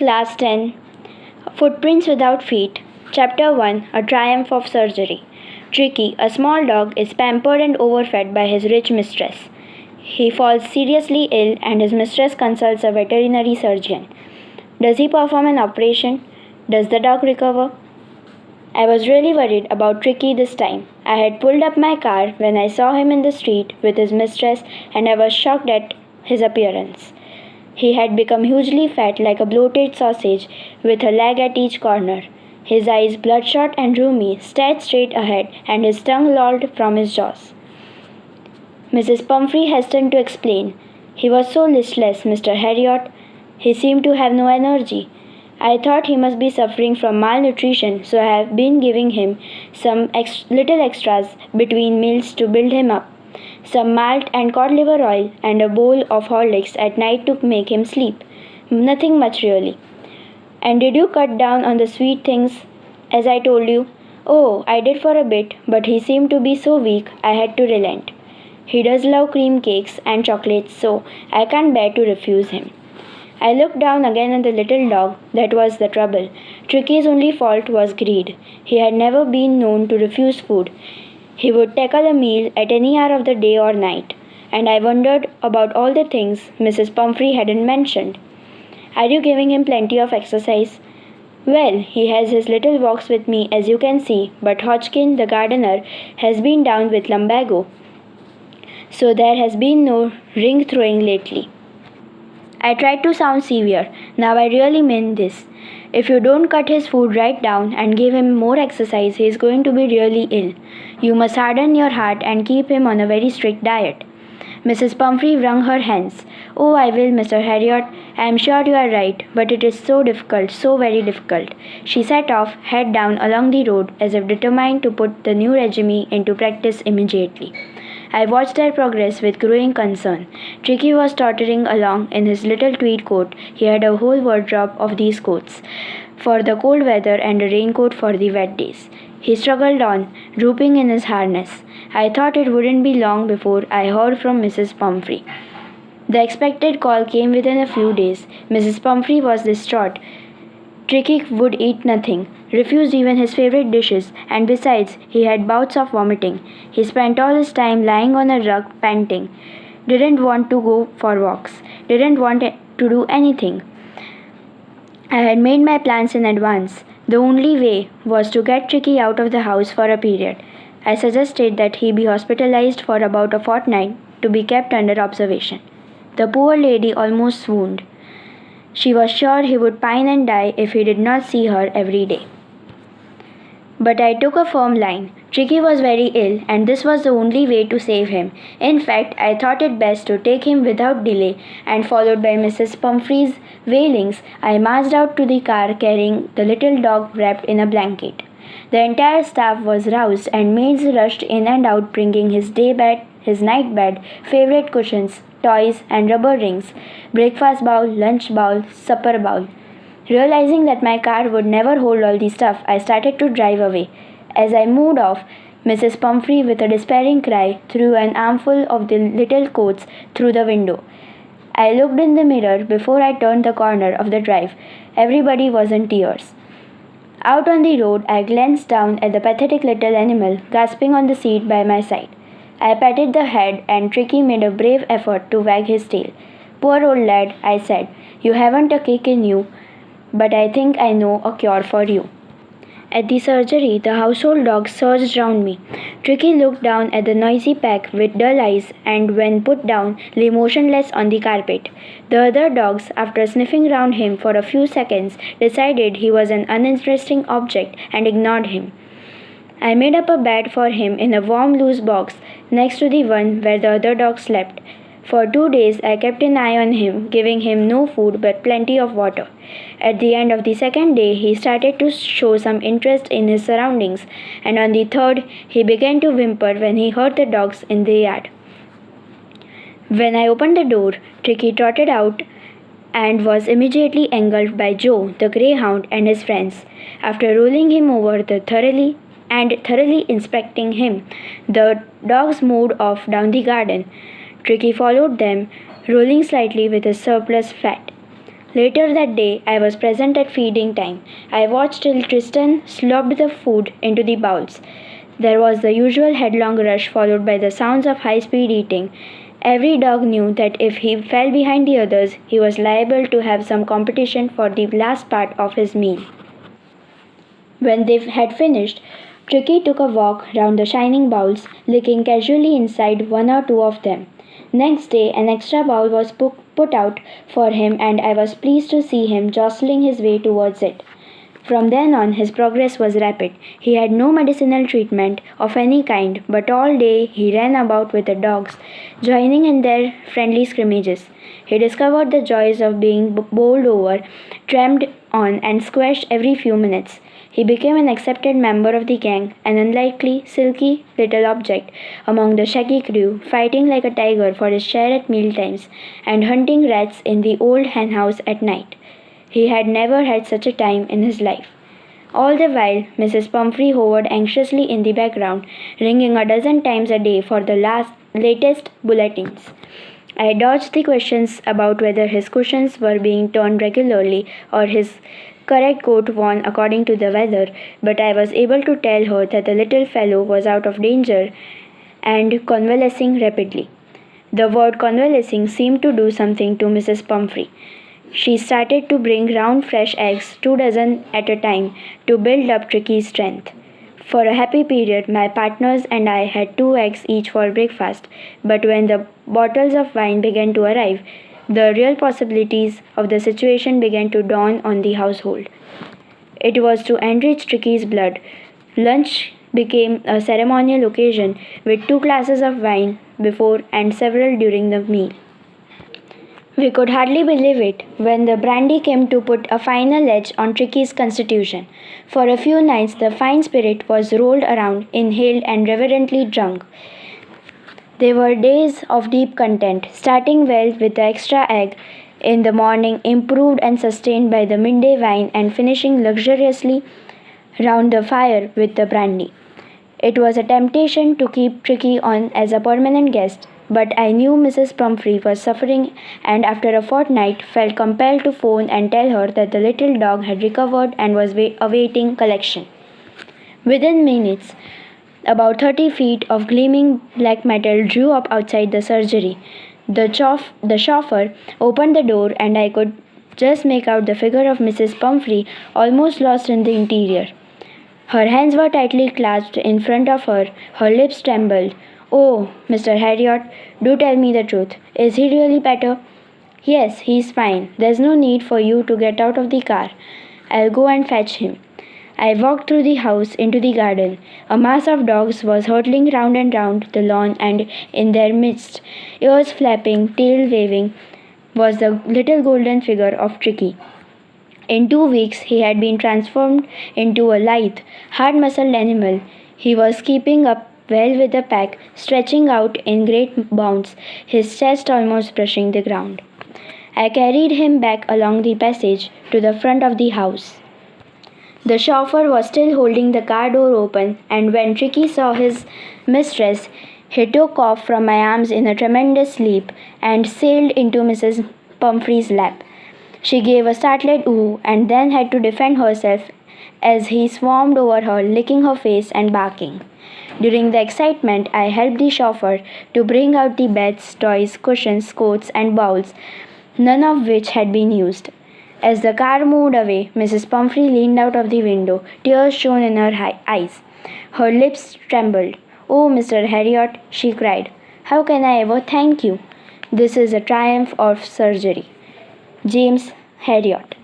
Class 10 Footprints Without Feet. Chapter 1 A Triumph of Surgery. Tricky, a small dog, is pampered and overfed by his rich mistress. He falls seriously ill, and his mistress consults a veterinary surgeon. Does he perform an operation? Does the dog recover? I was really worried about Tricky this time. I had pulled up my car when I saw him in the street with his mistress, and I was shocked at his appearance. He had become hugely fat, like a bloated sausage, with a leg at each corner. His eyes, bloodshot and rheumy, stared straight ahead, and his tongue lolled from his jaws. Mrs. Pumphrey hastened to explain. He was so listless, Mr. Harriot. He seemed to have no energy. I thought he must be suffering from malnutrition, so I have been giving him some little extras between meals to build him up. Some malt and cod liver oil and a bowl of Horlicks at night to make him sleep. Nothing much really. And did you cut down on the sweet things, as I told you? Oh, I did for a bit, but he seemed to be so weak I had to relent. He does love cream cakes and chocolates, so I can't bear to refuse him. I looked down again at the little dog. That was the trouble. Tricky's only fault was greed. He had never been known to refuse food. He would tackle a meal at any hour of the day or night, and I wondered about all the things Mrs. Pumphrey hadn't mentioned. Are you giving him plenty of exercise? Well, he has his little walks with me, as you can see, but Hodgkin, the gardener, has been down with lumbago, so there has been no ring throwing lately. I tried to sound severe. Now I really mean this. If you don't cut his food right down and give him more exercise, he is going to be really ill. You must harden your heart and keep him on a very strict diet. Mrs. Pumphrey wrung her hands. Oh, I will, Mr. Harriot. I am sure you are right, but it is so difficult, so very difficult. She set off, head down along the road, as if determined to put the new regime into practice immediately. I watched their progress with growing concern. Tricky was tottering along in his little tweed coat. He had a whole wardrobe of these coats, for the cold weather and a raincoat for the wet days. He struggled on, drooping in his harness. I thought it wouldn't be long before I heard from Mrs. Pumphrey. The expected call came within a few days. Mrs. Pumphrey was distraught. Tricky would eat nothing, refused even his favorite dishes, and besides, he had bouts of vomiting. He spent all his time lying on a rug, panting. Didn't want to go for walks. Didn't want to do anything. I had made my plans in advance. The only way was to get Tricky out of the house for a period. I suggested that he be hospitalized for about a fortnight to be kept under observation. The poor lady almost swooned. She was sure he would pine and die if he did not see her every day. But I took a firm line. Tricky was very ill, and this was the only way to save him. In fact, I thought it best to take him without delay, and followed by Mrs. Pumphrey's wailings, I marched out to the car carrying the little dog wrapped in a blanket. The entire staff was roused, and maids rushed in and out bringing his day bed, his night bed, favorite cushions, toys and rubber rings, breakfast bowl, lunch bowl, supper bowl. Realizing that my car would never hold all the stuff, I started to drive away. As I moved off, Mrs. Pumphrey, with a despairing cry, threw an armful of the little coats through the window. I looked in the mirror before I turned the corner of the drive. Everybody was in tears. Out on the road, I glanced down at the pathetic little animal gasping on the seat by my side. I patted the head, and Tricky made a brave effort to wag his tail. Poor old lad, I said, you haven't a kick in you, but I think I know a cure for you. At the surgery, the household dogs surged round me. Tricky looked down at the noisy pack with dull eyes and, when put down, lay motionless on the carpet. The other dogs, after sniffing round him for a few seconds, decided he was an uninteresting object and ignored him. I made up a bed for him in a warm, loose box next to the one where the other dogs slept. For 2 days I kept an eye on him, giving him no food but plenty of water. At the end of the second day, he started to show some interest in his surroundings, and on the third, he began to whimper when he heard the dogs in the yard. When I opened the door, Tricky trotted out and was immediately engulfed by Joe, the greyhound, and his friends. After rolling him over thoroughly inspecting him, the dogs moved off down the garden. Tricky followed them, rolling slightly with his surplus fat. Later that day, I was present at feeding time. I watched till Tristan slopped the food into the bowls. There was the usual headlong rush followed by the sounds of high speed eating. Every dog knew that if he fell behind the others, he was liable to have some competition for the last part of his meal. When they had finished, Tricky took a walk round the shining bowls, licking casually inside one or two of them. Next day, an extra bowl was put out for him, and I was pleased to see him jostling his way towards it. From then on, his progress was rapid. He had no medicinal treatment of any kind, but all day he ran about with the dogs, joining in their friendly scrimmages. He discovered the joys of being bowled over, tramped on, and squashed every few minutes. He became an accepted member of the gang, an unlikely, silky little object among the shaggy crew, fighting like a tiger for his share at mealtimes, and hunting rats in the old henhouse at night. He had never had such a time in his life. All the while, Mrs. Pumphrey hovered anxiously in the background, ringing a dozen times a day for the latest bulletins. I dodged the questions about whether his cushions were being turned regularly or his correct coat worn according to the weather, but I was able to tell her that the little fellow was out of danger and convalescing rapidly. The word convalescing seemed to do something to Mrs. Pumphrey. She started to bring round fresh eggs, 2 dozen at a time, to build up Tricky's strength. For a happy period, my partners and I had 2 eggs each for breakfast, but when the bottles of wine began to arrive, the real possibilities of the situation began to dawn on the household. It was to enrich Tricky's blood. Lunch became a ceremonial occasion with 2 glasses of wine before and several during the meal. We could hardly believe it when the brandy came to put a final edge on Tricky's constitution. For a few nights, the fine spirit was rolled around, inhaled, and reverently drunk. They were days of deep content, starting well with the extra egg in the morning, improved and sustained by the midday wine, and finishing luxuriously round the fire with the brandy. It was a temptation to keep Tricky on as a permanent guest, but I knew Mrs. Pumphrey was suffering and after a fortnight felt compelled to phone and tell her that the little dog had recovered and was awaiting collection. Within minutes, about 30 feet of gleaming black metal drew up outside the surgery. The chauffeur opened the door and I could just make out the figure of Mrs. Pumphrey almost lost in the interior. Her hands were tightly clasped in front of her, her lips trembled. "Oh, Mr. Harriot, do tell me the truth. Is he really better?" "Yes, he's fine. There's no need for you to get out of the car. I'll go and fetch him." I walked through the house into the garden. A mass of dogs was hurtling round and round the lawn, and in their midst, ears flapping, tail waving, was the little golden figure of Tricky. In 2 weeks, he had been transformed into a lithe, hard-muscled animal. He was keeping up well with the pack, stretching out in great bounds, his chest almost brushing the ground. I carried him back along the passage to the front of the house. The chauffeur was still holding the car door open, and when Tricky saw his mistress, he took off from my arms in a tremendous leap and sailed into Mrs. Pumphrey's lap. She gave a startled ooh and then had to defend herself as he swarmed over her, licking her face and barking. During the excitement, I helped the chauffeur to bring out the beds, toys, cushions, coats, and bowls, none of which had been used. As the car moved away, Mrs. Pumphrey leaned out of the window. Tears shone in her eyes. Her lips trembled. "Oh, Mr. Harriot," she cried, "how can I ever thank you? This is a triumph of surgery." James Harriot.